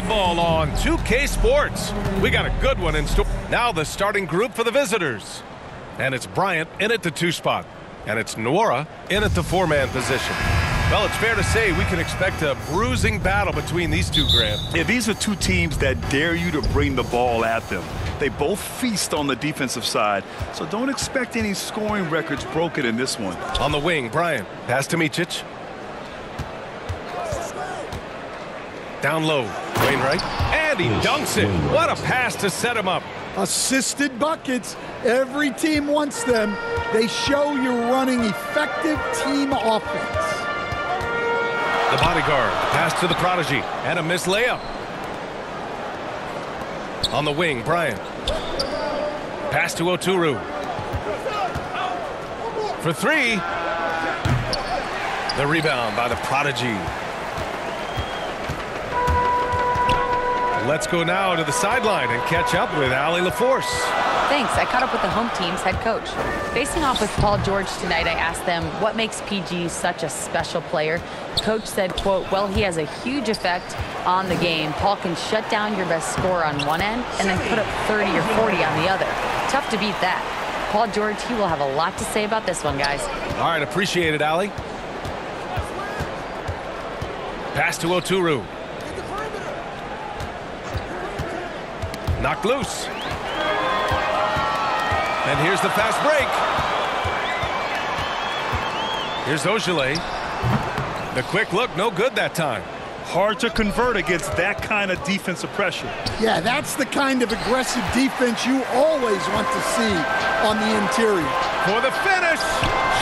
basketball on 2K Sports. We got a good one in store. Now the starting group for the visitors. And it's Bryant in at the 2 spot. And it's Nora in at the 4-man position. Well, it's fair to say we can expect a bruising battle between these two, Grant. Yeah, these are two teams that dare you to bring the ball at them. They both feast on the defensive side, so don't expect any scoring records broken in this one. On the wing, Bryant. Pass to Micic. Down low, Wainwright. And he dunks it. What a pass to set him up. Assisted buckets. Every team wants them. They show you're running effective team offense. The bodyguard, pass to the prodigy, and a missed layup. On the wing, Bryant. Pass to Oturu. For 3. The rebound by the prodigy. Let's go now to the sideline and catch up with Allie LaForce. Thanks. I caught up with the home team's head coach. Facing off with Paul George tonight, I asked them what makes PG such a special player. Coach said, quote, well, he has a huge effect on the game. Paul can shut down your best scorer on one end and then put up 30 or 40 on the other. Tough to beat that. Paul George, he will have a lot to say about this one, guys. All right, appreciate it, Allie. Pass to Oturu. Knocked loose. And here's the fast break. Here's Ogilvy. The quick look, no good that time. Hard to convert against that kind of defensive pressure. Yeah, that's the kind of aggressive defense you always want to see on the interior. For the finish.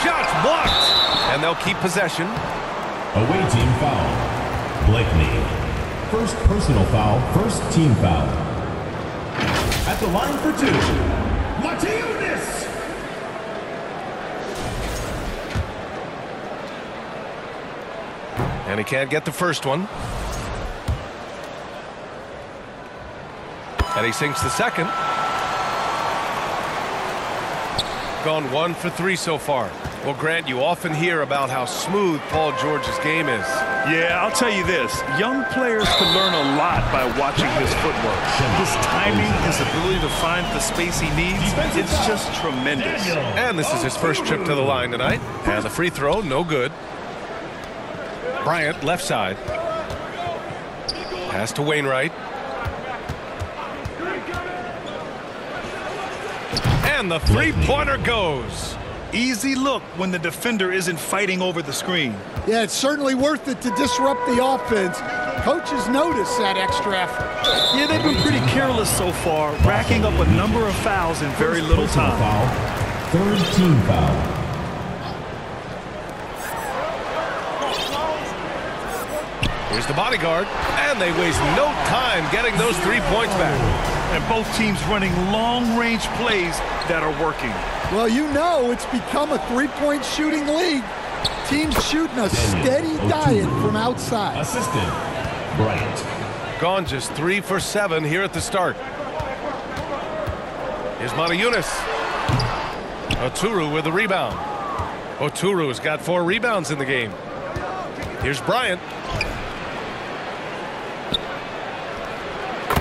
Shots blocked. And they'll keep possession. Away team foul. Blakeney. First personal foul, first team foul. At the line for 2. Martinez. And he can't get the first one. And he sinks the second. Gone 1 for 3 so far. Well, Grant, you often hear about how smooth Paul George's game is. Yeah, I'll tell you this. Young players can learn a lot by watching his footwork. His timing, his ability to find the space he needs, it's just tremendous. And this is his first trip to the line tonight. And the free throw, no good. Bryant, left side. Pass to Wainwright. And the three-pointer goes. Easy look when the defender isn't fighting over the screen. Yeah, it's certainly worth it to disrupt the offense. Coaches notice that extra effort. Yeah, they've been pretty careless so far, racking up a number of fouls in very little time. Foul. Third team foul. Here's the bodyguard, and they waste no time getting those 3 points back. And both teams running long-range plays that are working. Well, you know it's become a three-point shooting league. Teams shooting a steady diet from outside. Assistant, Bryant. Gone just 3 for 7 here at the start. Here's Montejunas. Oturu with the rebound. Oturu has got 4 rebounds in the game. Here's Bryant.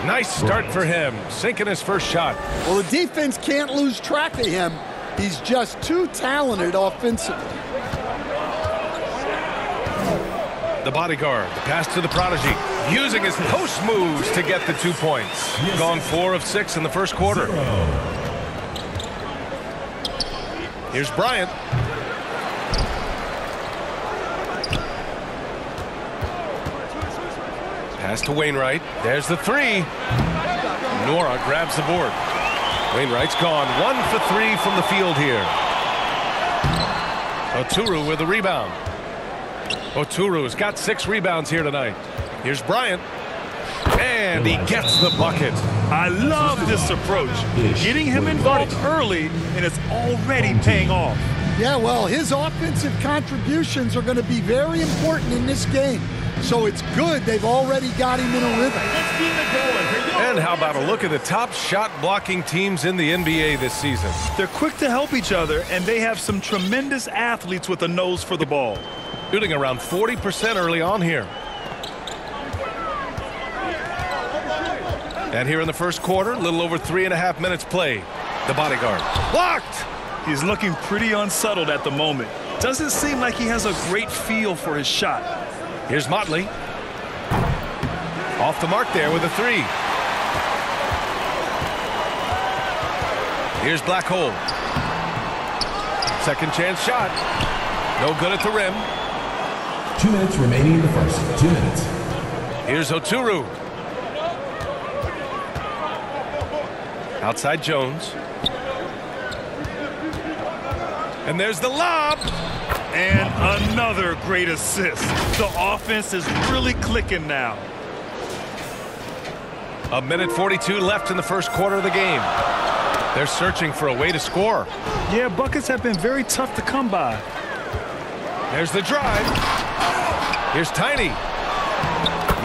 Nice start for him, sinking his first shot. Well, the defense can't lose track of him. He's just too talented offensively. The bodyguard, the pass to the prodigy, using his post moves to get the 2 points. Gone 4 of 6 in the first quarter. Here's Bryant. Pass to Wainwright. There's the 3. Nora grabs the board. Wainwright's gone 1 for 3 from the field here. Oturu with the rebound. Oturu's got 6 rebounds here tonight. Here's Bryant. And he gets the bucket. I love this approach. Getting him involved early, and it's already paying off. Yeah, well, his offensive contributions are going to be very important in this game. So it's good they've already got him in a rhythm. And how about a look at the top shot blocking teams in the NBA this season? They're quick to help each other, and they have some tremendous athletes with a nose for the ball. Shooting around 40% early on here. And here in the first quarter, a little over 3.5 minutes played. The bodyguard blocked. He's looking pretty unsettled at the moment. Doesn't seem like he has a great feel for his shot. Here's Motley. Off the mark there with a three. Here's Blackhole. Second chance shot. No good at the rim. 2 minutes remaining in the first. 2 minutes. Here's Oturu. Outside Jones. And there's the lob. And another great assist. The offense is really clicking now. 1:42 left in the first quarter of the game. They're searching for a way to score. Yeah, buckets have been very tough to come by. There's the drive. Here's Tiny.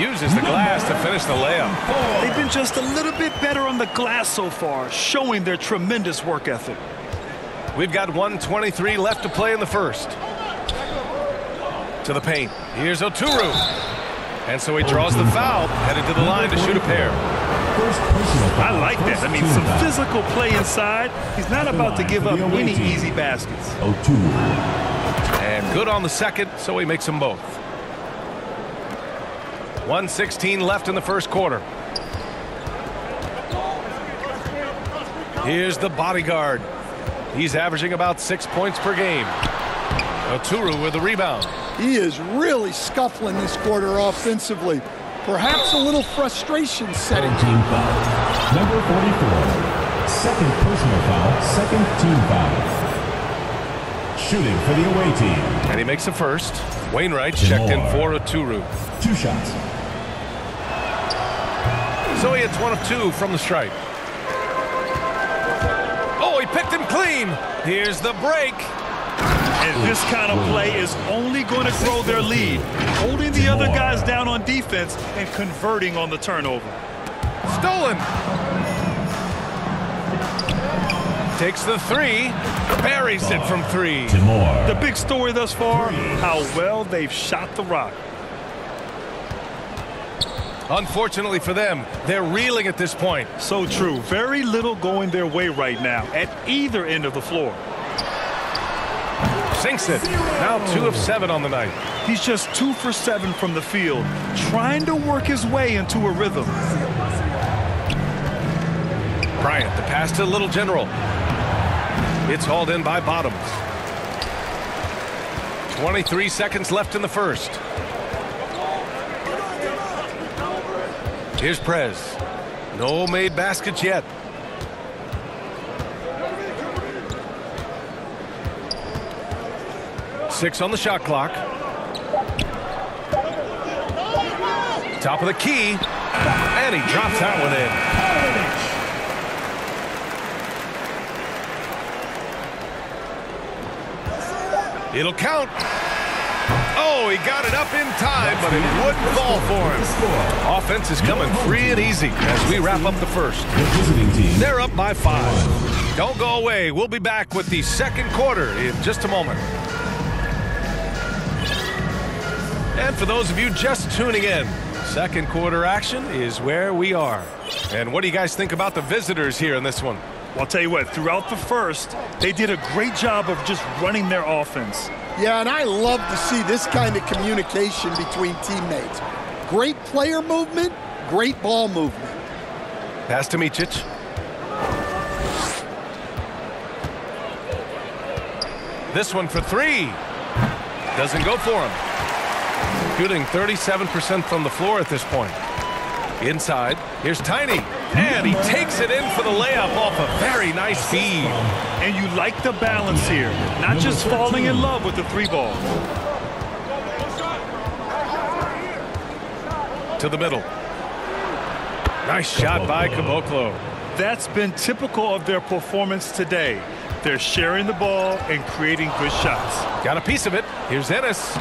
Uses the glass to finish the layup. They've been just a little bit better on the glass so far, showing their tremendous work ethic. We've got 1:23 left to play in the first. To the paint. Here's Oturu. And so he draws the foul, headed to the line to shoot a pair. I like that. I mean, some physical play inside. He's not about to give up any easy baskets. And good on the second, so he makes them both. 1:16 left in the first quarter. Here's the bodyguard. He's averaging about 6 points per game. Oturu with the rebound. He is really scuffling this quarter offensively. Perhaps a little frustration setting. Team foul. Number 44. Second personal foul. Second team foul. Shooting for the away team. And he makes the first. Wainwright checked in for Oturu. 2 shots. So he hits 1 of 2 from the stripe. Oh, he picked him clean. Here's the break. And this kind of play is only going to grow their lead, holding the other guys down on defense and converting on the turnover. Stolen. Takes the three. Buries it from 3. The big story thus far, how well they've shot the rock. Unfortunately for them, they're reeling at this point. So true. Very little going their way right now at either end of the floor. Sinks it. Now 2 of 7 on the night. He's just 2 for 7 from the field, trying to work his way into a rhythm. Bryant, the pass to Little General. It's hauled in by Bottoms. 23 seconds left in the first. Here's Prez. No made baskets yet. Six on the shot clock. Top of the key. And he drops that one in. It'll count. Oh, he got it up in time, but it wouldn't fall for him. Offense is coming free and easy as we wrap up the first. They're up by 5. Don't go away. We'll be back with the second quarter in just a moment. And for those of you just tuning in, second quarter action is where we are. And what do you guys think about the visitors here in this one? Well, I'll tell you what, throughout the first, they did a great job of just running their offense. Yeah, and I love to see this kind of communication between teammates. Great player movement, great ball movement. Pass to Micic. This one for 3. Doesn't go for him. Shooting 37% from the floor at this point. Inside, here's Tiny. And he takes it in for the layup off a very nice feed. And you like the balance here. Not just falling in love with the 3-ball. To the middle. Nice shot by Caboclo. That's been typical of their performance today. They're sharing the ball and creating good shots. Got a piece of it. Here's Ennis.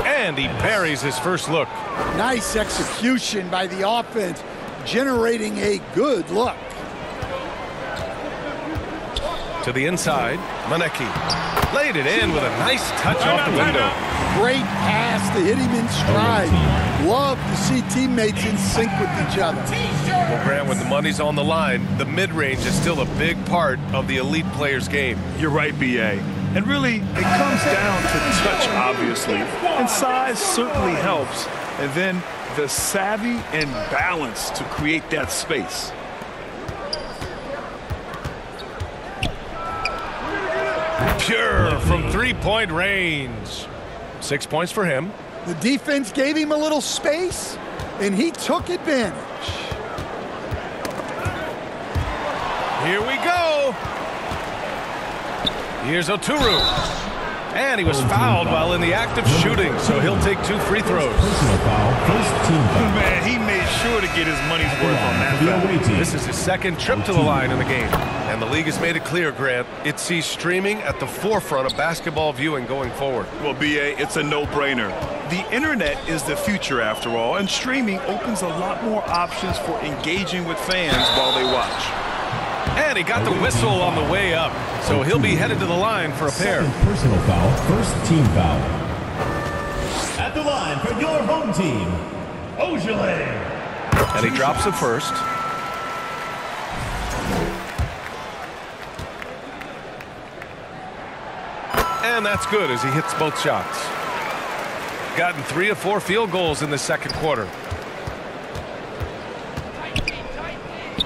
And he buries his first look. Nice execution by the offense, generating a good look. To the inside, Manecki laid it in with a nice touch off the window. Great pass to hit him in stride. Love to see teammates in sync with each other. Well, Grant, when the money's on the line, the mid-range is still a big part of the elite player's game. You're right, B.A. And really, it comes down to touch, obviously. And size certainly helps. And then the savvy and balance to create that space. Pure from three-point range. 6 points for him. The defense gave him a little space, and he took advantage. Here we go. Here's Oturu. And he was fouled while in the act of shooting, so he'll take 2 free throws. Personal foul, first team foul. Man, he made sure to get his money's worth on that foul. This is his second trip to the line in the game. And the league has made it clear, Grant, it sees streaming at the forefront of basketball viewing going forward. Well, B.A., it's a no-brainer. The internet is the future, after all, and streaming opens a lot more options for engaging with fans while they watch. And he got the whistle on the way up, so he'll be headed to the line for a pair. Second personal foul, first team foul. At the line for your home team, Ojale. And he drops the first. And that's good as he hits both shots. Gotten 3 of 4 field goals in the second quarter.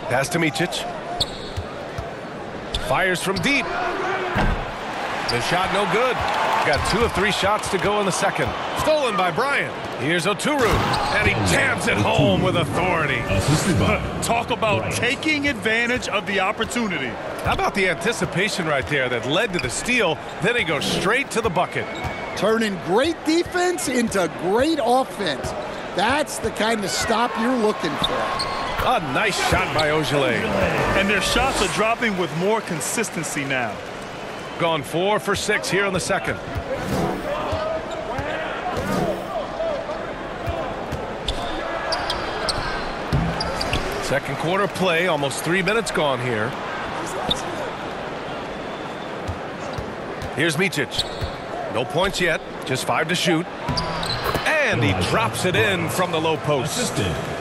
Pass to Micic. Fires from deep. The shot no good. Got 2 of 3 shots to go in the second. Stolen by Bryant. Here's Oturu. And he jams it home with authority. Talk about taking advantage of the opportunity. How about the anticipation right there that led to the steal? Then he goes straight to the bucket. Turning great defense into great offense. That's the kind of stop you're looking for. A nice shot by Ojale. And their shots are dropping with more consistency now. Gone 4 for 6 here in the second. Second quarter play, almost 3 minutes gone here. Here's Micic. No points yet, just 5 to shoot. And he drops it in from the low post.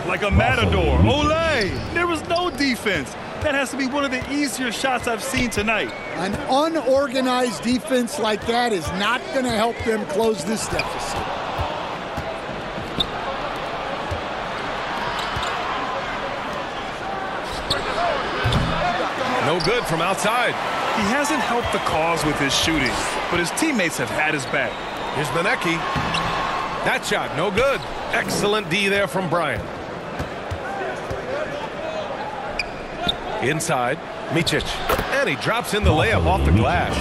Like a matador. Olay! There was no defense. That has to be one of the easier shots I've seen tonight. An unorganized defense like that is not going to help them close this deficit. No good from outside. He hasn't helped the cause with his shooting, but his teammates have had his back. Here's Benecki. That shot, no good. Excellent D there from Bryant. Inside, Micic. And he drops in the layup off the glass.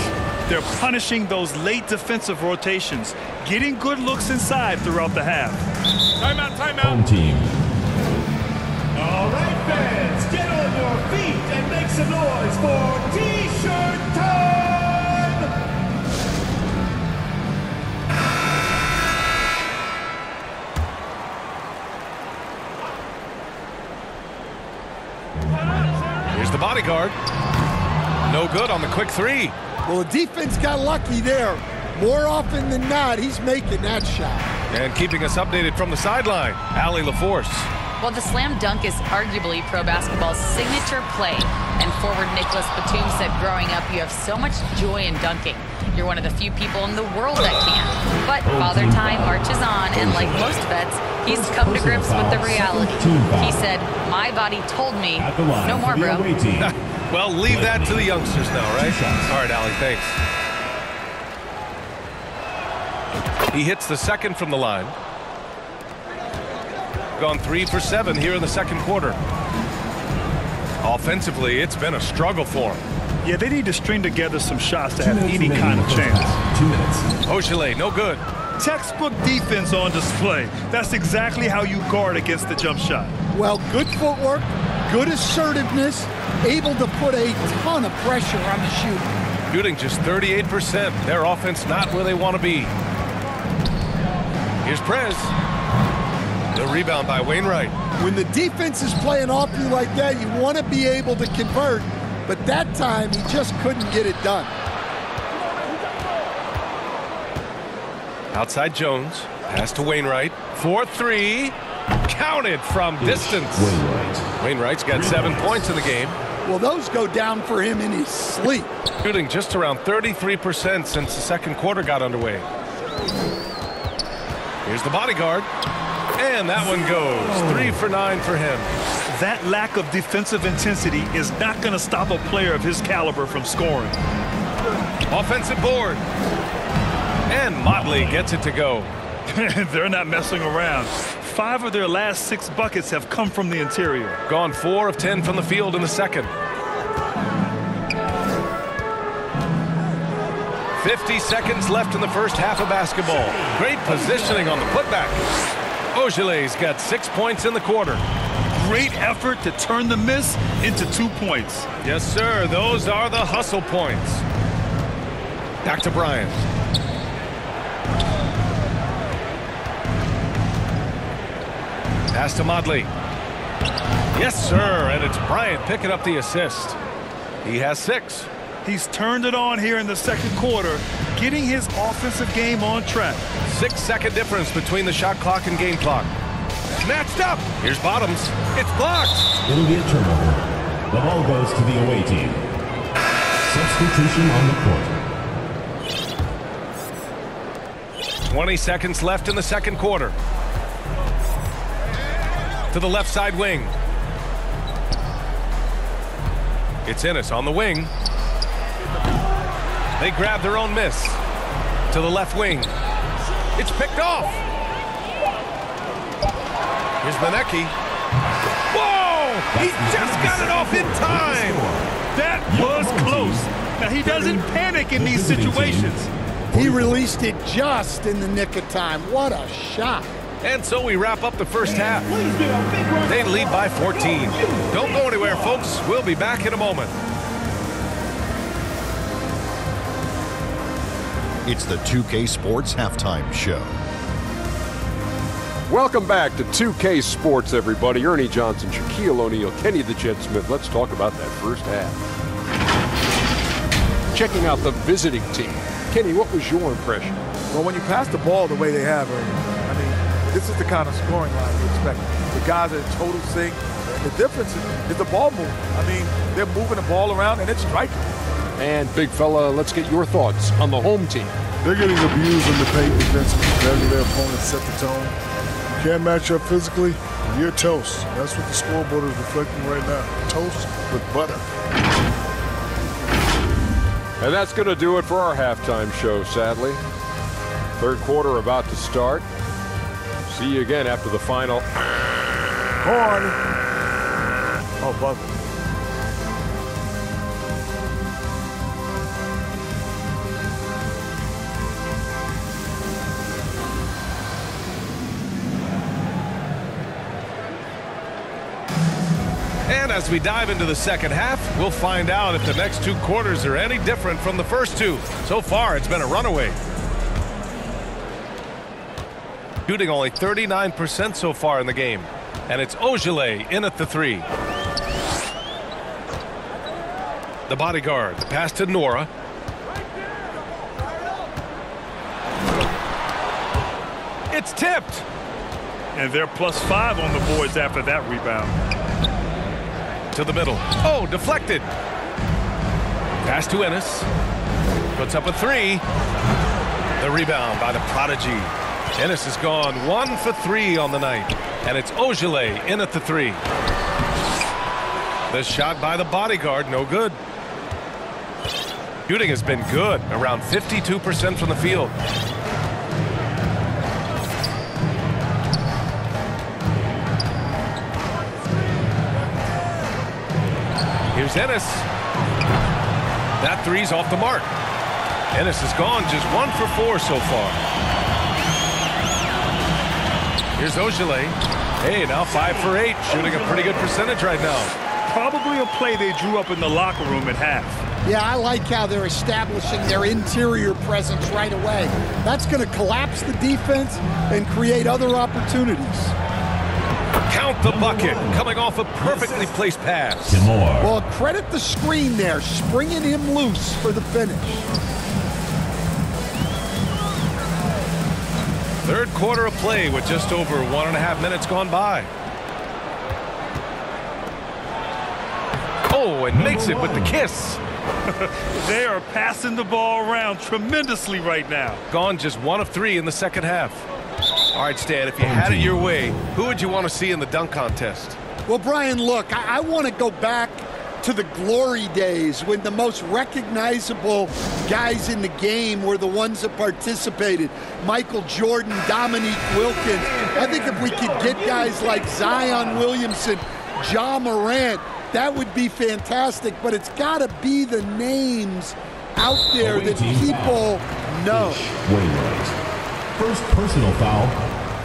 They're punishing those late defensive rotations, getting good looks inside throughout the half. Timeout, timeout. Home team. All right, fans, get on your feet and make some noise for T-shirt time! Here's the bodyguard. No good on the quick 3. Well, the defense got lucky there. More often than not, he's making that shot. And keeping us updated from the sideline, Allie LaForce. Well, the slam dunk is arguably pro basketball's signature play. And forward Nicholas Batum said growing up, you have so much joy in dunking. You're one of the few people in the world that can. But Father Time marches on, and like most vets, he's come to grips with the reality. He said, my body told me, no more, bro. Well, leave that to the youngsters now, right? All right, Allie, thanks. He hits the second from the line. Gone 3 for 7 here in the second quarter. Offensively, it's been a struggle for him. Yeah, they need to string together some shots to have any kind of chance. 2 minutes. Ojale, no good. Textbook defense on display. That's exactly how you guard against the jump shot. Well, good footwork, good assertiveness, able to put a ton of pressure on the shooter. Shooting just 38%. Their offense not where they want to be. Here's Prez. The rebound by Wainwright. When the defense is playing off you like that, you want to be able to convert, but that time he just couldn't get it done. Outside Jones. Pass to Wainwright. 4-3. Counted from distance. Wainwright's got 7 points in the game. Well, those go down for him in his sleep. Shooting just around 33% since the second quarter got underway. Here's the bodyguard. And that one goes. 3 for 9 for him. That lack of defensive intensity is not going to stop a player of his caliber from scoring. Offensive board. And Motley gets it to go. They're not messing around. 5 of their last 6 buckets have come from the interior. Gone 4 of 10 from the field in the second. 50 seconds left in the first half of basketball. Great positioning on the putback. Ogelay's got 6 points in the quarter. Great effort to turn the miss into 2 points. Yes, sir. Those are the hustle points. Back to Bryant. Pass to Motley. Yes, sir. And it's Bryant picking up the assist. He has 6. He's turned it on here in the second quarter, getting his offensive game on track. 6-second difference between the shot clock and game clock. Matched up. Here's Bottoms. It's blocked. It'll be a turnover. The ball goes to the away team. Substitution on the court. 20 seconds left in the second quarter. To the left side wing. It's Ennis on the wing. They grab their own miss. To the left wing. It's picked off. Here's Manecki. Whoa! He just got it off in time. That was close. Now, he doesn't panic in these situations. He released it just in the nick of time. What a shot. And so we wrap up the first half. They lead by 14. Don't go anywhere, folks. We'll be back in a moment. It's the 2K Sports Halftime Show. Welcome back to 2K Sports, everybody. Ernie Johnson, Shaquille O'Neal, Kenny the Jet Smith. Let's talk about that first half. Checking out the visiting team. Kenny, what was your impression? Well, when you pass the ball the way they have, Ernie, I mean, this is the kind of scoring line you expect. The guys are in total sync. The difference is the ball move. I mean, they're moving the ball around and it's striking. And big fella, let's get your thoughts on the home team. They're getting abused in the paint defensively. Whenever their opponents set the tone. You can't match up physically, you're toast. That's what the scoreboard is reflecting right now. Toast with butter. And that's going to do it for our halftime show, sadly. Third quarter about to start. See you again after the final. Horn. Oh, buzzer. And as we dive into the second half, we'll find out if the next 2 quarters are any different from the first 2. So far, it's been a runaway. Shooting only 39% so far in the game. And it's Ojeleye in at the 3. The bodyguard, the pass to Nora. It's tipped. And they're +5 on the boards after that rebound. To the middle. Oh, deflected. Pass to Ennis. Puts up a 3. The rebound by the prodigy. Ennis has gone 1 for 3 on the night. And it's Ojeleye in at the 3. The shot by the bodyguard, no good. Shooting has been good, around 52% from the field. Here's Ennis. That 3's off the mark. Ennis has gone just 1 for 4 so far. Here's Ojeleye. Hey, now 5 for 8, shooting a pretty good percentage right now. Probably a play they drew up in the locker room at half. Yeah, I like how they're establishing their interior presence right away. That's going to collapse the defense and create other opportunities. Count the bucket, coming off a perfectly placed pass. Well, credit the screen there, springing him loose for the finish. Third quarter of play with just over 1.5 minutes gone by. Oh, and makes it with the kiss. They are passing the ball around tremendously right now. Gone just 1 of 3 in the second half. All right, Stan, if you had it your way, who would you want to see in the dunk contest? Well, Brian, look, I want to go back to the glory days when the most recognizable guys in the game were the ones that participated. Michael Jordan, Dominique Wilkins. I think if we could get guys like Zion Williamson, Ja Morant, that would be fantastic, but it's got to be the names out there that people know. First personal foul,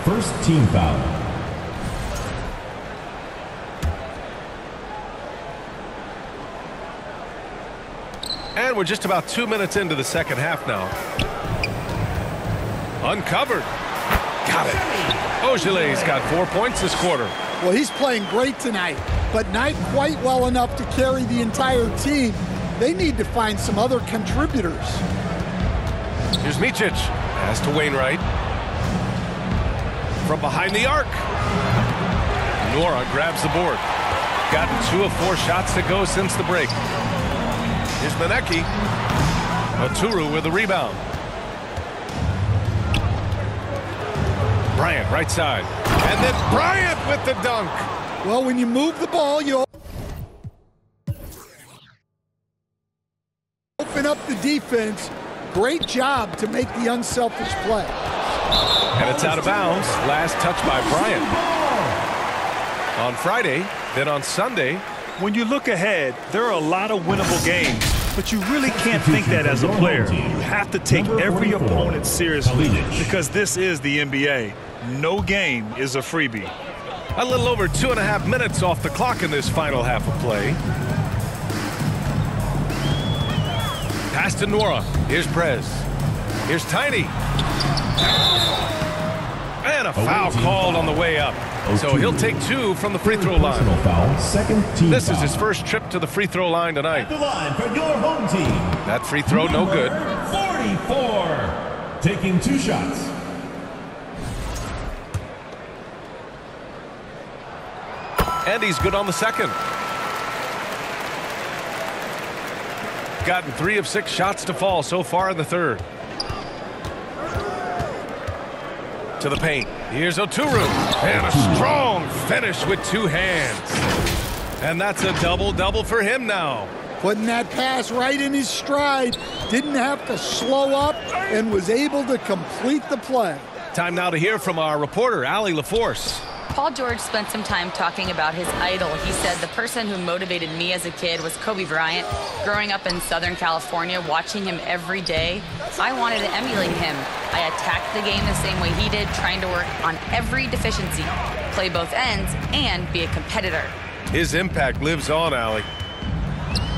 first team foul. And we're just about 2 minutes into the second half now. Uncovered. Got it. Ogelay's got 4 points this quarter. Well, he's playing great tonight, but not quite well enough to carry the entire team. They need to find some other contributors. Here's Micic. Pass to Wainwright. From behind the arc. Nora grabs the board. Gotten 2 of 4 shots to go since the break. Here's Maneki. Oturu with the rebound. Bryant right side. And then Bryant with the dunk. Well, when you move the ball, you open up the defense. Great job to make the unselfish play. And it's out of bounds. Last touch by Bryant. On Friday, then on Sunday. When you look ahead, there are a lot of winnable games, but you really can't think that as a player. You have to take every opponent seriously because this is the NBA. No game is a freebie. A little over 2.5 minutes off the clock in this final half of play. Pass to Nora. Here's Prez. Here's Tiny. And a foul called on the way up. So he'll take 2 from the free throw line. This is his first trip to the free throw line tonight. At the line for your home team. That free throw no good. 44. Taking 2 shots. And he's good on the second. Gotten 3 of 6 shots to fall so far in the third. To the paint. Here's Oturu. And a strong finish with 2 hands. And that's a double-double for him now. Putting that pass right in his stride. Didn't have to slow up and was able to complete the play. Time now to hear from our reporter, Allie LaForce. Paul George spent some time talking about his idol. He said, the person who motivated me as a kid was Kobe Bryant. Growing up in Southern California, watching him every day, I wanted to emulate him. I attacked the game the same way he did, trying to work on every deficiency, play both ends, and be a competitor. His impact lives on, Allie.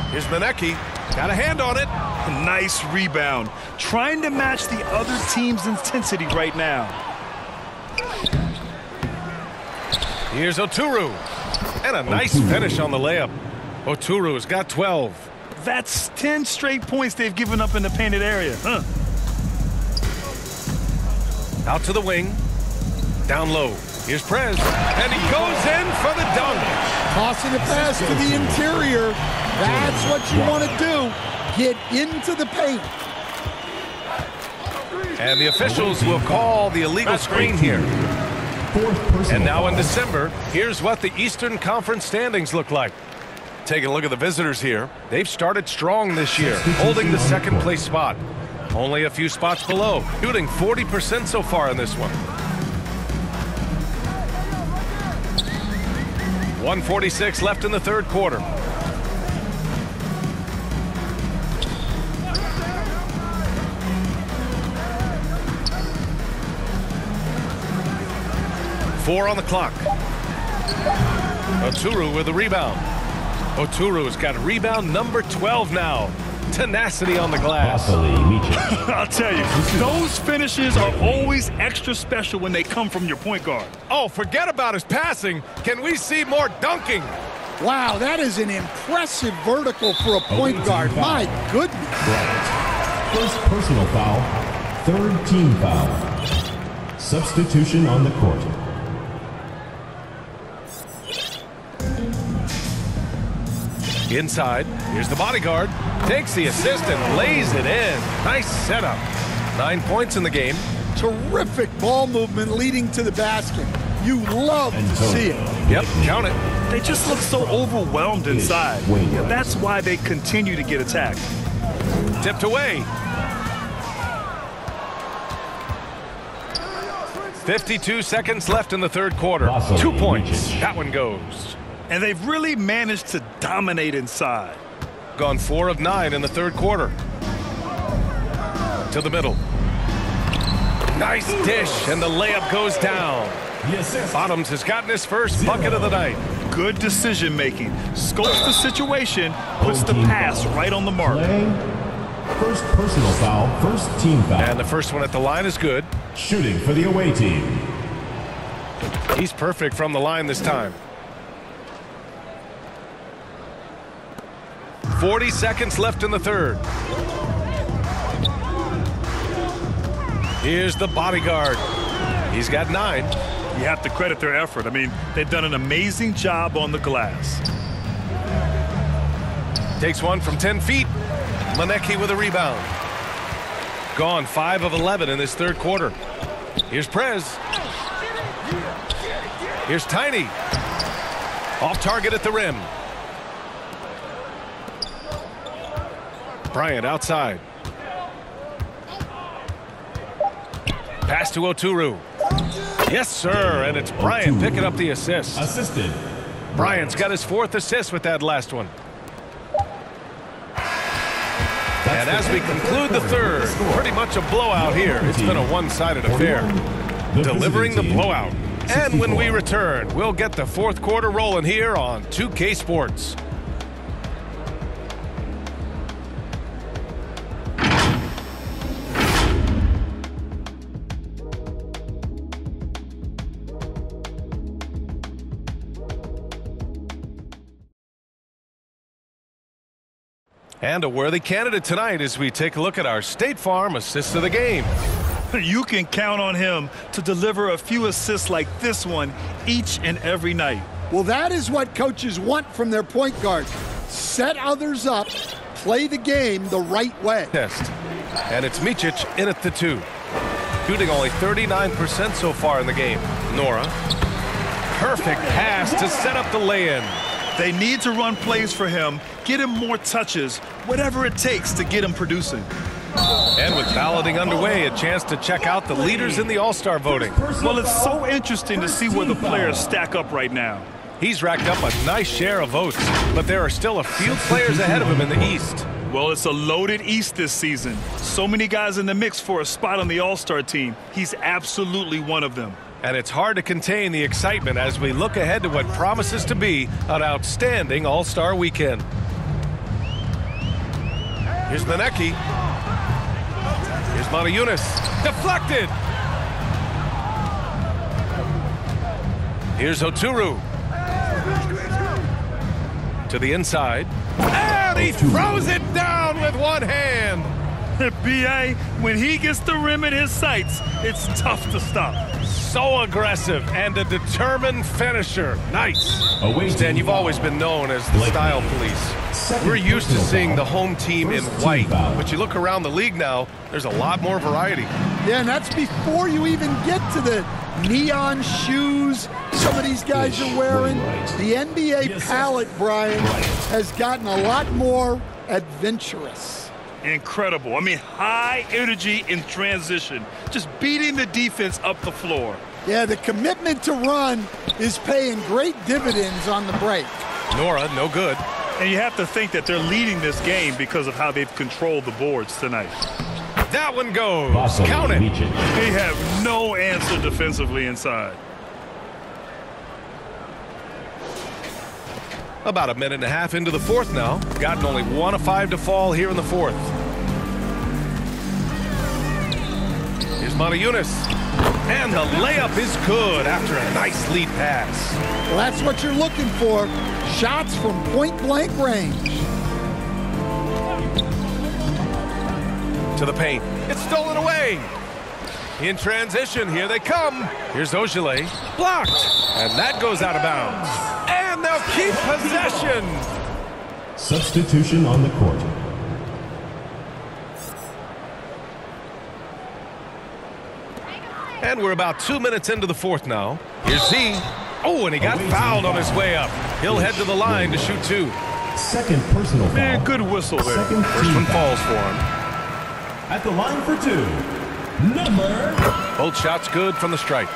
Here's Maneki. Got a hand on it. Nice rebound. Trying to match the other team's intensity right now. Here's Oturu. And a nice finish on the layup. Oturu's got 12. That's 10 straight points they've given up in the painted area. Out to the wing. Down low. Here's Prez. And he goes in for the dunk. Tossing a pass to the interior. That's what you want to do. Get into the paint. And the officials will call the illegal screen here. And now in December, here's what the Eastern Conference standings look like. Taking a look at the visitors here. They've started strong this year, holding the second place spot. Only a few spots below, shooting 40% so far in this one. 1:46 left in the third quarter. Four on the clock. Oturu with the rebound. Oturu's got rebound number 12 now. Tenacity on the glass. I'll tell you, those finishes are always extra special when they come from your point guard. Oh, forget about his passing. Can we see more dunking? Wow, that is an impressive vertical for a point guard. My goodness. First personal foul, third team foul. Substitution on the court. Inside, here's the bodyguard. Takes the assist and lays it in. Nice setup. 9 points in the game. Terrific ball movement leading to the basket. You love to see it. Yep, count it. They just look so overwhelmed inside. That's why they continue to get attacked. Tipped away. 52 seconds left in the third quarter. 2 points. That one goes. And they've really managed to dominate inside. Gone 4 of 9 in the third quarter. To the middle. Nice dish, and the layup goes down. Bottoms has gotten his first bucket of the night. Good decision making. Scopes the situation, puts the pass right on the mark. First personal foul, first team foul. And the first one at the line is good. Shooting for the away team. He's perfect from the line this time. 40 seconds left in the third. Here's the bodyguard. He's got 9. You have to credit their effort. I mean, they've done an amazing job on the glass. Takes one from 10 feet. Manecki with a rebound. Gone 5 of 11 in this third quarter. Here's Prez. Here's Tiny. Off target at the rim. Bryant outside. Pass to Oturu. Yes, sir, and it's Bryant picking up the assist. Assisted. Bryant's got his 4th assist with that last one. And as we conclude the third, pretty much a blowout here. It's been a one-sided affair. Delivering the blowout. And when we return, we'll get the fourth quarter rolling here on 2K Sports. And a worthy candidate tonight as we take a look at our State Farm assist of the game. You can count on him to deliver a few assists like this one each and every night. Well, that is what coaches want from their point guard. Set others up, play the game the right way. Test. And it's Micic in at the 2. Shooting only 39% so far in the game. Nora. Perfect pass to set up the lay-in. They need to run plays for him, get him more touches, whatever it takes to get him producing. And with balloting underway, a chance to check out the leaders in the All-Star voting. Well, it's so interesting to see where the players stack up right now. He's racked up a nice share of votes, but there are still a few players ahead of him in the East. Well, it's a loaded East this season. So many guys in the mix for a spot on the All-Star team. He's absolutely one of them. And it's hard to contain the excitement as we look ahead to what promises to be an outstanding All-Star weekend. Here's Manecki. Here's Montejunas. Deflected. Here's Oturu. To the inside. And he throws it down with one hand. B.A., when he gets the rim in his sights, it's tough to stop. So aggressive and a determined finisher. Nice. Stan, you've always been known as the style police. We're used to seeing the home team in white, but you look around the league now, there's a lot more variety. Yeah, and that's before you even get to the neon shoes some of these guys are wearing. The NBA palette, Brian, has gotten a lot more adventurous. Incredible. I mean, high energy in transition. Just beating the defense up the floor. Yeah, the commitment to run is paying great dividends on the break. Nora, no good. And you have to think that they're leading this game because of how they've controlled the boards tonight. That one goes. Count it. They have no answer defensively inside. About a minute and a half into the fourth now. Gotten only 1 of 5 to fall here in the fourth. Here's Montejunas. And the layup is good after a nice lead pass. Well, that's what you're looking for. Shots from point-blank range. To the paint. It's stolen away. In transition, here they come. Here's Ogilvy, blocked, and that goes out of bounds. And they'll keep possession. Substitution on the court. And we're about 2 minutes into the fourth now. Here's Z. Oh, and he got fouled on his way up. He'll head to the line to shoot 2. Second personal foul. Man, good whistle there. First one falls for him. At the line for 2. Number. Both shots good from the stripe.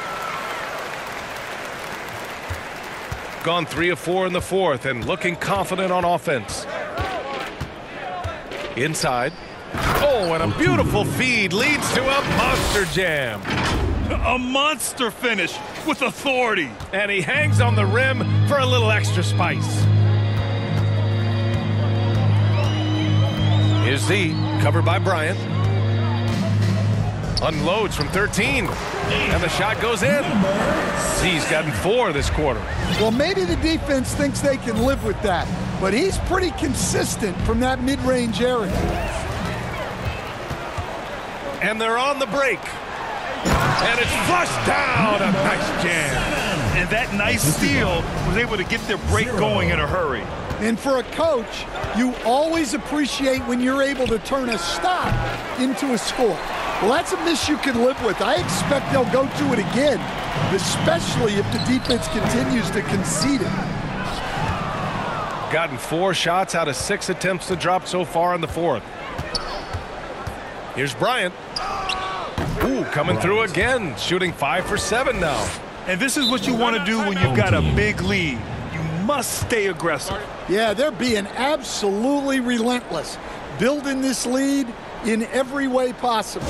Gone 3 of 4 in the fourth and looking confident on offense. Inside. Oh, and a beautiful feed leads to a monster jam. A monster finish with authority. And he hangs on the rim for a little extra spice. Here's Z, covered by Bryant. Unloads from 13. And the shot goes in. Z's gotten 4 this quarter. Well, maybe the defense thinks they can live with that, but he's pretty consistent from that mid-range area. And they're on the break. And it's flushed down. A nice jam. And that nice steal was able to get their break going in a hurry. And for a coach, you always appreciate when you're able to turn a stop into a score. Well, that's a miss you can live with. I expect they'll go to it again, especially if the defense continues to concede it. Gotten 4 shots out of 6 attempts to drop so far in the fourth. Here's Bryant. Ooh, coming through again, shooting 5 for 7 now. And this is what you want to do when you've got a big lead. You must stay aggressive. Yeah, they're being absolutely relentless, building this lead in every way possible.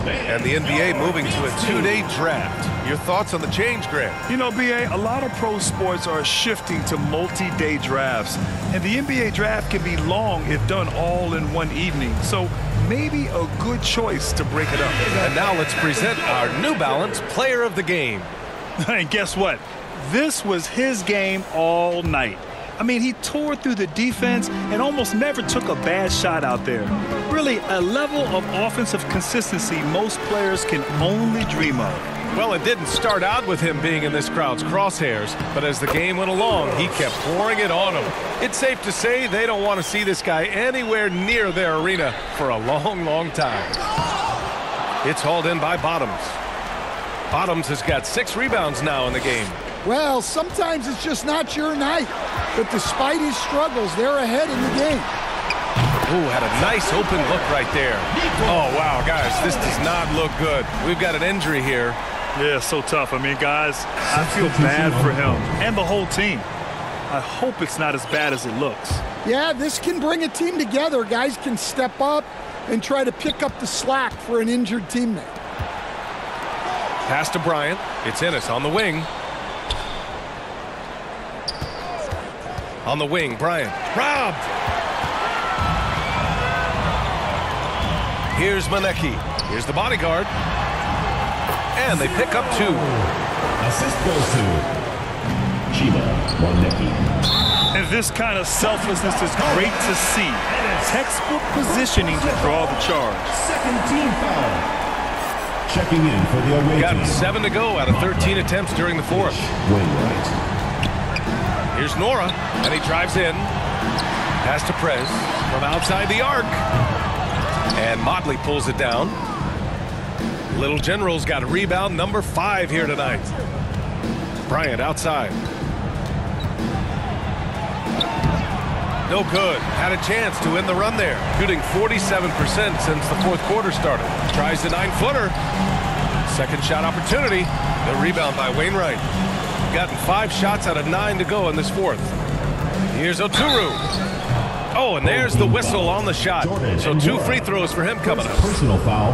And the NBA moving to a 2-day draft. Your thoughts on the change, Grant? You know, BA, a lot of pro sports are shifting to multi-day drafts. And the NBA draft can be long if done all in one evening. So maybe a good choice to break it up. And now let's present our New Balance Player of the Game. And guess what? This was his game all night. I mean, he tore through the defense and almost never took a bad shot out there. Really, a level of offensive consistency most players can only dream of. Well, it didn't start out with him being in this crowd's crosshairs, but as the game went along, he kept pouring it on them. It's safe to say they don't want to see this guy anywhere near their arena for a long, long time. It's hauled in by Bottoms. Bottoms has got 6 rebounds now in the game. Well, sometimes it's just not your night. But despite his struggles, they're ahead in the game. Ooh, had a nice open look right there. Oh, wow, guys, this does not look good. We've got an injury here. Yeah, so tough. I mean, guys, I feel bad for him and the whole team. I hope it's not as bad as it looks. Yeah, this can bring a team together. Guys can step up and try to pick up the slack for an injured teammate. Pass to Bryant. It's Ennis on the wing. On the wing, Bryant. Robbed! Here's Manecki. Here's the bodyguard. And they pick up 2. Assist goes to Manecki. And this kind of selflessness is great to see. Textbook positioning to draw the charge. Second team foul. Checking in for the away Got team. 7 to go out of 13 attempts during the fourth. Wainwright. Here's Nora, and he drives in. Pass to Prez from outside the arc. And Motley pulls it down. Little General's got a rebound, number 5 here tonight. Bryant outside. No good. Had a chance to win the run there. Shooting 47% since the fourth quarter started. Tries the 9-footer. Second shot opportunity. The rebound by Wainwright. Gotten 5 shots out of 9 to go in this fourth. Here's Oturu. Oh, and there's the whistle on the shot. So 2 free throws for him coming up. Personal foul.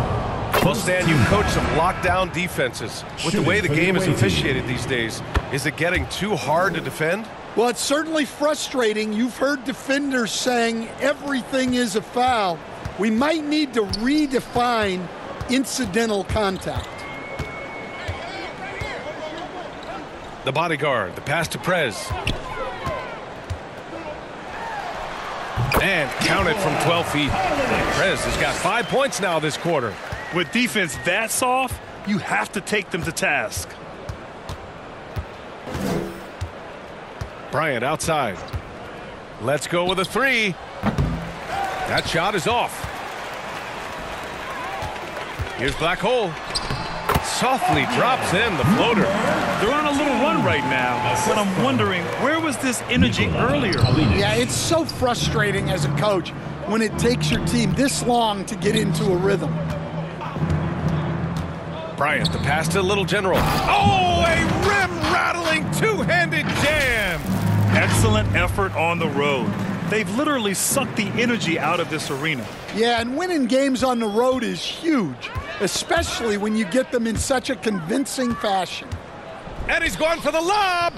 Well, Stan, you coach some lockdown defenses. With the way the game is officiated these days, is it getting too hard to defend? Well, it's certainly frustrating. You've heard defenders saying everything is a foul. We might need to redefine incidental contact. The bodyguard, the pass to Prez. And counted from 12 feet. Prez has got 5 points now this quarter. With defense that soft, You have to take them to task. Bryant outside. Let's go with a three. That shot is off. Here's Black Hole. Softly drops in the floater. They're on a little run right now, but I'm wondering, where was this energy earlier? Yeah, it's so frustrating as a coach when it takes your team this long to get into a rhythm. Bryant, the pass to Little General. Oh, a rim-rattling two-handed jam. Excellent effort on the road. They've literally sucked the energy out of this arena. Yeah, and winning games on the road is huge, especially when you get them in such a convincing fashion. And he's going for the lob.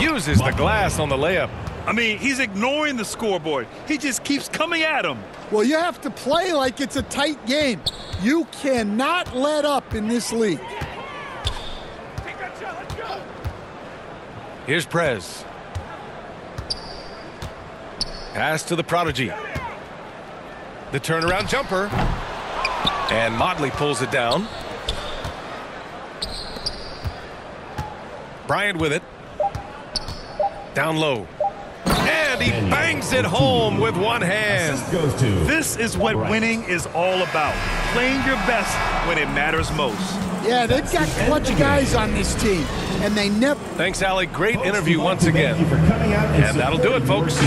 Uses the glass on the layup. I mean, he's ignoring the scoreboard. He just keeps coming at him. Well, you have to play like it's a tight game. You cannot let up in this league. Here's Prez. Pass to the prodigy. The turnaround jumper. And Motley pulls it down. Bryant with it. Down low. And he bangs it home with one hand. This is what winning is all about. Playing your best when it matters most. Yeah, they've got clutch guys on this team, and they never... Thanks, Allie. Great interview once again. And that'll do it, folks.